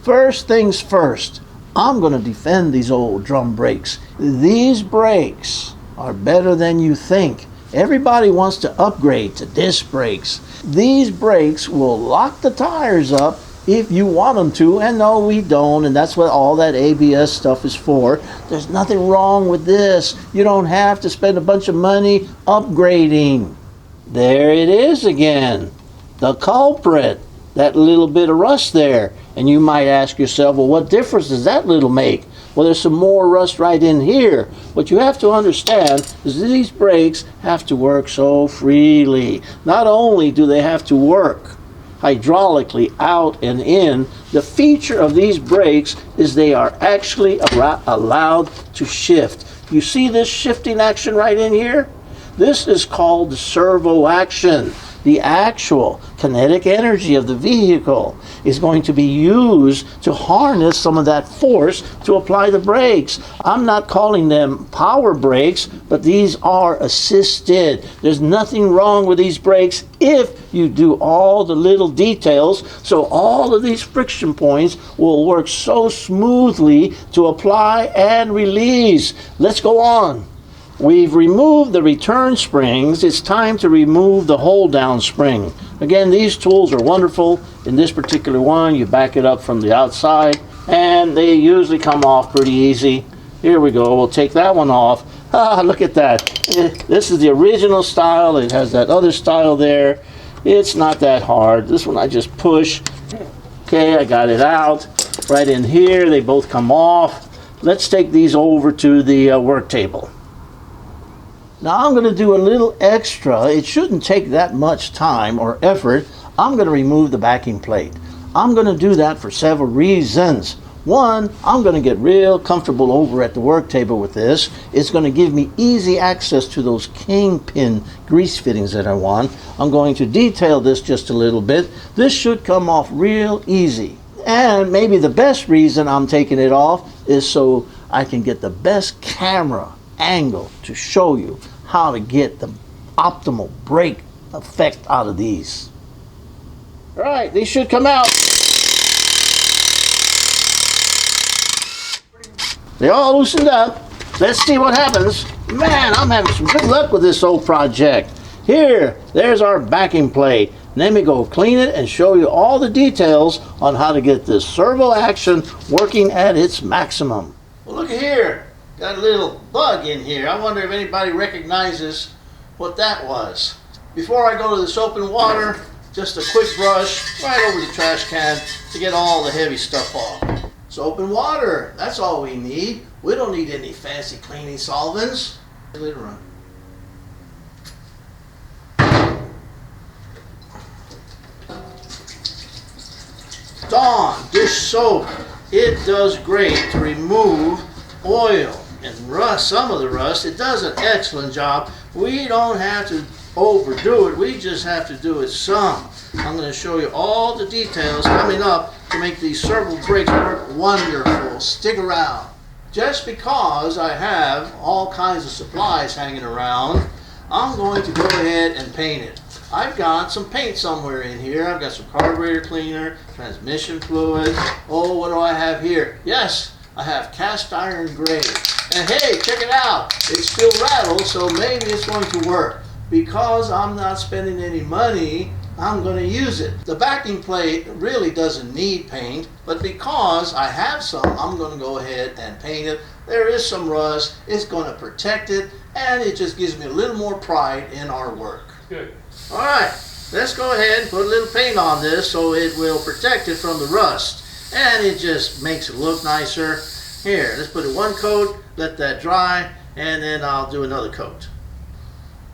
First things first, I'm going to defend these old drum brakes. These brakes are better than you think. Everybody wants to upgrade to disc brakes. These brakes will lock the tires up if you want them to, and no, we don't, and that's what all that ABS stuff is for. There's nothing wrong with this. You don't have to spend a bunch of money upgrading. There it is again, the culprit, that little bit of rust there. And you might ask yourself, well, what difference does that little make? Well, there's some more rust right in here. What you have to understand is these brakes have to work so freely. Not only do they have to work hydraulically out and in, the feature of these brakes is they are actually allowed to shift. You see this shifting action right in here? This is called the servo action. The actual kinetic energy of the vehicle is going to be used to harness some of that force to apply the brakes. I'm not calling them power brakes, but these are assisted. There's nothing wrong with these brakes if you do all the little details, so all of these friction points will work so smoothly to apply and release. Let's go on. We've removed the return springs. It's time to remove the hold down spring. Again, these tools are wonderful. In this particular one, you back it up from the outside and they usually come off pretty easy. Here we go. We'll take that one off. Ah, look at that. This is the original style. It has that other style there. It's not that hard. This one I just push. Okay, I got it out. Right in here, they both come off. Let's take these over to the work table. Now I'm going to do a little extra. It shouldn't take that much time or effort. I'm going to remove the backing plate. I'm going to do that for several reasons. One, I'm going to get real comfortable over at the work table with this. It's going to give me easy access to those kingpin grease fittings that I want. I'm going to detail this just a little bit. This should come off real easy. And maybe the best reason I'm taking it off is so I can get the best camera angle to show you how to get the optimal brake effect out of these. All right, these should come out. They all loosened up. Let's see what happens. Man, I'm having some good luck with this old project. Here, there's our backing plate. Let me go clean it and show you all the details on how to get this servo action working at its maximum. Well, look here. Got a little bug in here. I wonder if anybody recognizes what that was. Before I go to the soap and water, just a quick brush right over the trash can to get all the heavy stuff off. Soap and water, that's all we need. We don't need any fancy cleaning solvents. Let it run. Dawn dish soap. It does great to remove oil and rust, some of the rust. It does an excellent job. We don't have to overdo it. We just have to do it some. I'm going to show you all the details coming up to make these servo brakes work wonderful. Stick around. Just because I have all kinds of supplies hanging around, I'm going to go ahead and paint it. I've got some paint somewhere in here. I've got some carburetor cleaner, transmission fluid. Oh, what do I have here? Yes, I have cast iron gray. And hey, check it out. It still rattles, so maybe it's going to work. Because I'm not spending any money, I'm going to use it. The backing plate really doesn't need paint, but because I have some, I'm going to go ahead and paint it. There is some rust. It's going to protect it, and it just gives me a little more pride in our work. Good. All right, let's go ahead and put a little paint on this so it will protect it from the rust. And it just makes it look nicer. Here, let's put it one coat, let that dry, and then I'll do another coat.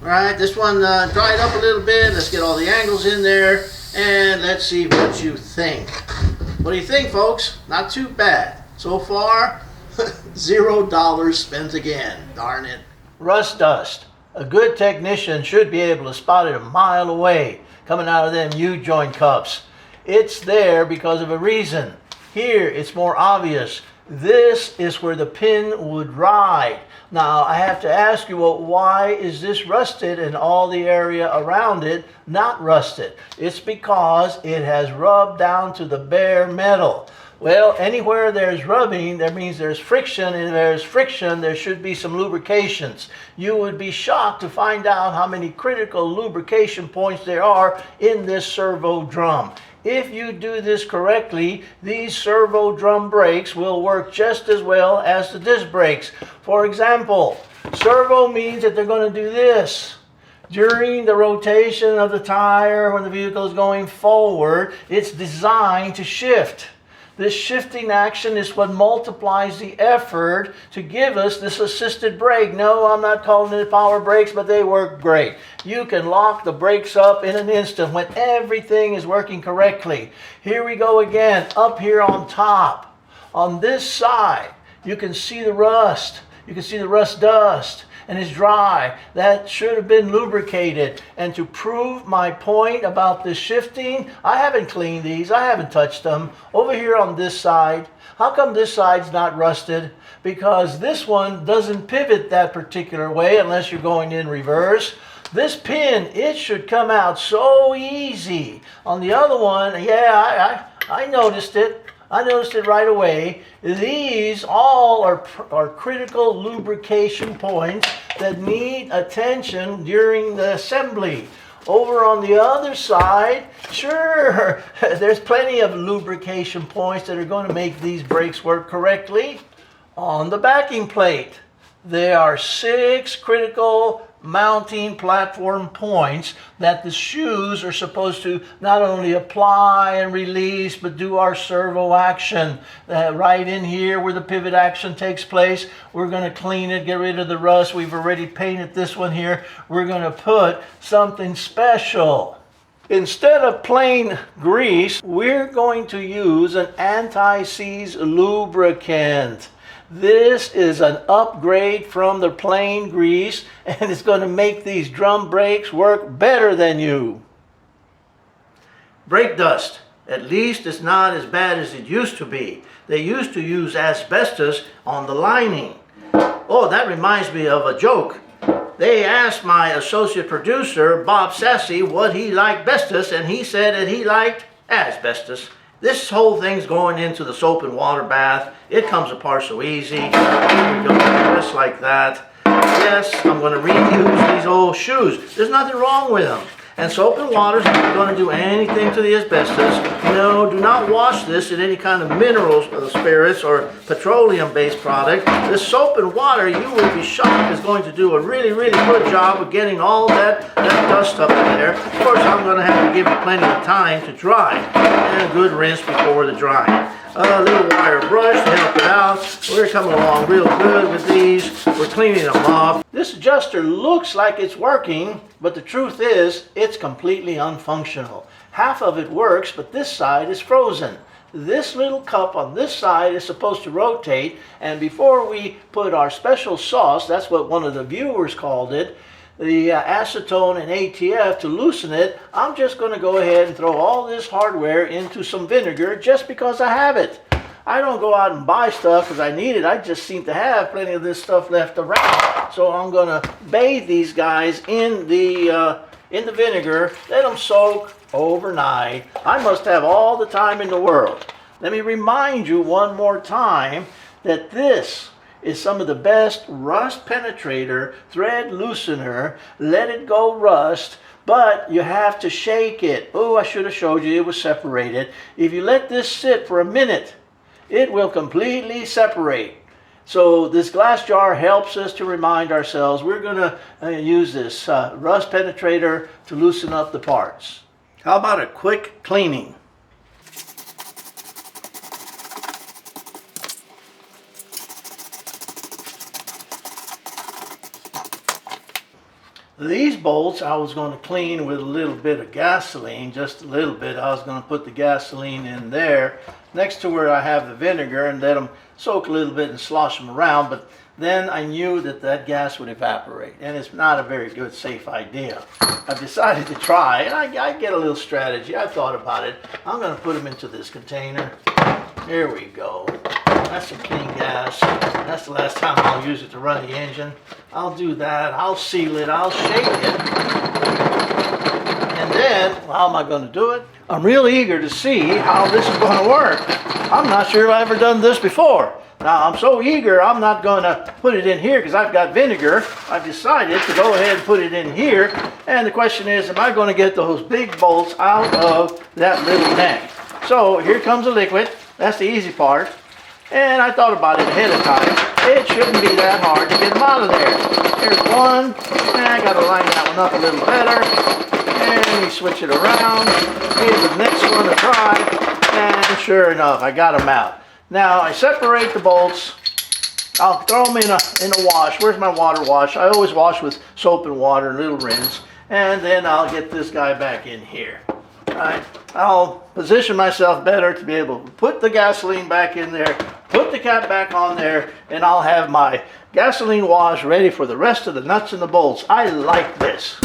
All right, this one dried up a little bit. Let's get all the angles in there, and let's see what you think. What do you think, folks? Not too bad. So far, $0 spent again. Darn it. Rust dust. A good technician should be able to spot it a mile away coming out of them U-joint cups. It's there because of a reason. Here, it's more obvious. This is where the pin would ride. Now, I have to ask you, well, why is this rusted and all the area around it not rusted? It's because it has rubbed down to the bare metal. Well, anywhere there's rubbing, that means there's friction, and if there's friction, there should be some lubrications. You would be shocked to find out how many critical lubrication points there are in this servo drum. If you do this correctly, these servo drum brakes will work just as well as the disc brakes. For example, servo means that they're going to do this. During the rotation of the tire, when the vehicle is going forward, it's designed to shift. This shifting action is what multiplies the effort to give us this assisted brake. No, I'm not calling it power brakes, but they work great. You can lock the brakes up in an instant when everything is working correctly. Here we go again, up here on top. On this side, you can see the rust. You can see the rust dust. And it's dry. That should have been lubricated. And to prove my point about the shifting, I haven't cleaned these. I haven't touched them. Over here on this side, how come this side's not rusted? Because this one doesn't pivot that particular way unless you're going in reverse. This pin, it should come out so easy. On the other one, yeah, I noticed it. I noticed it right away. These all are critical lubrication points that need attention during the assembly. Over on the other side, sure, there's plenty of lubrication points that are going to make these brakes work correctly. On the backing plate, there are 6 critical mounting platform points that the shoes are supposed to not only apply and release, but do our servo action. Right in here where the pivot action takes place, we're going to clean it, get rid of the rust. We've already painted this one here. We're going to put something special. Instead of plain grease, we're going to use an anti-seize lubricant. This is an upgrade from the plain grease, and it's going to make these drum brakes work better than you. Brake dust. At least it's not as bad as it used to be. They used to use asbestos on the lining. Oh, that reminds me of a joke. They asked my associate producer, Bob Sassy, what he liked bestest, and he said that he liked asbestos. This whole thing's going into the soap and water bath. It comes apart so easy. Here we go, just like that. Yes, I'm going to reuse these old shoes. There's nothing wrong with them. And soap and water is not going to do anything to the asbestos. No, do not wash this in any kind of mineral spirits or petroleum-based product. This soap and water, you will be shocked, is going to do a really, really good job of getting all that dust up in there. Of course, I'm going to have to give it plenty of time to dry. And a good rinse before the drying. A little wire brush to help it out. We're coming along real good with these. We're cleaning them off. This adjuster looks like it's working, but the truth is it's completely unfunctional. Half of it works, but this side is frozen. This little cup on this side is supposed to rotate, and before we put our special sauce, that's what one of the viewers called it, the acetone and ATF to loosen it, I'm just going to go ahead and throw all this hardware into some vinegar just because I have it. I don't go out and buy stuff because I need it. I just seem to have plenty of this stuff left around. So I'm going to bathe these guys in the vinegar, let them soak overnight. I must have all the time in the world. Let me remind you one more time that this is some of the best rust penetrator, thread loosener, let it go rust, but you have to shake it. Oh, I should have showed you it was separated. If you let this sit for a minute, it will completely separate. So this glass jar helps us to remind ourselves we're going to use this rust penetrator to loosen up the parts. How about a quick cleaning? These bolts I was going to clean with a little bit of gasoline, just a little bit. I was going to put the gasoline in there next to where I have the vinegar and let them soak a little bit and slosh them around, but then I knew that gas would evaporate, and it's not a very good, safe idea. I decided to try, and I get a little strategy. I thought about it. I'm going to put them into this container. Here we go. That's some clean gas. That's the last time I'll use it to run the engine. I'll do that. I'll seal it. I'll shake it. And then, how am I going to do it? I'm real eager to see how this is going to work. I'm not sure I've ever done this before. Now, I'm so eager, I'm not going to put it in here because I've got vinegar. I've decided to go ahead and put it in here. And the question is, am I going to get those big bolts out of that little neck? So here comes the liquid. That's the easy part. And I thought about it ahead of time. It shouldn't be that hard to get them out of there. Here's one. And I got to line that one up a little better. And we switch it around. Here's the next one to try. And sure enough, I got them out. Now I separate the bolts. I'll throw them in a wash. Where's my water wash? I always wash with soap and water, a little rinse. And then I'll get this guy back in here. Right. I'll position myself better to be able to put the gasoline back in there, put the cap back on there, and I'll have my gasoline wash ready for the rest of the nuts and the bolts. I like this.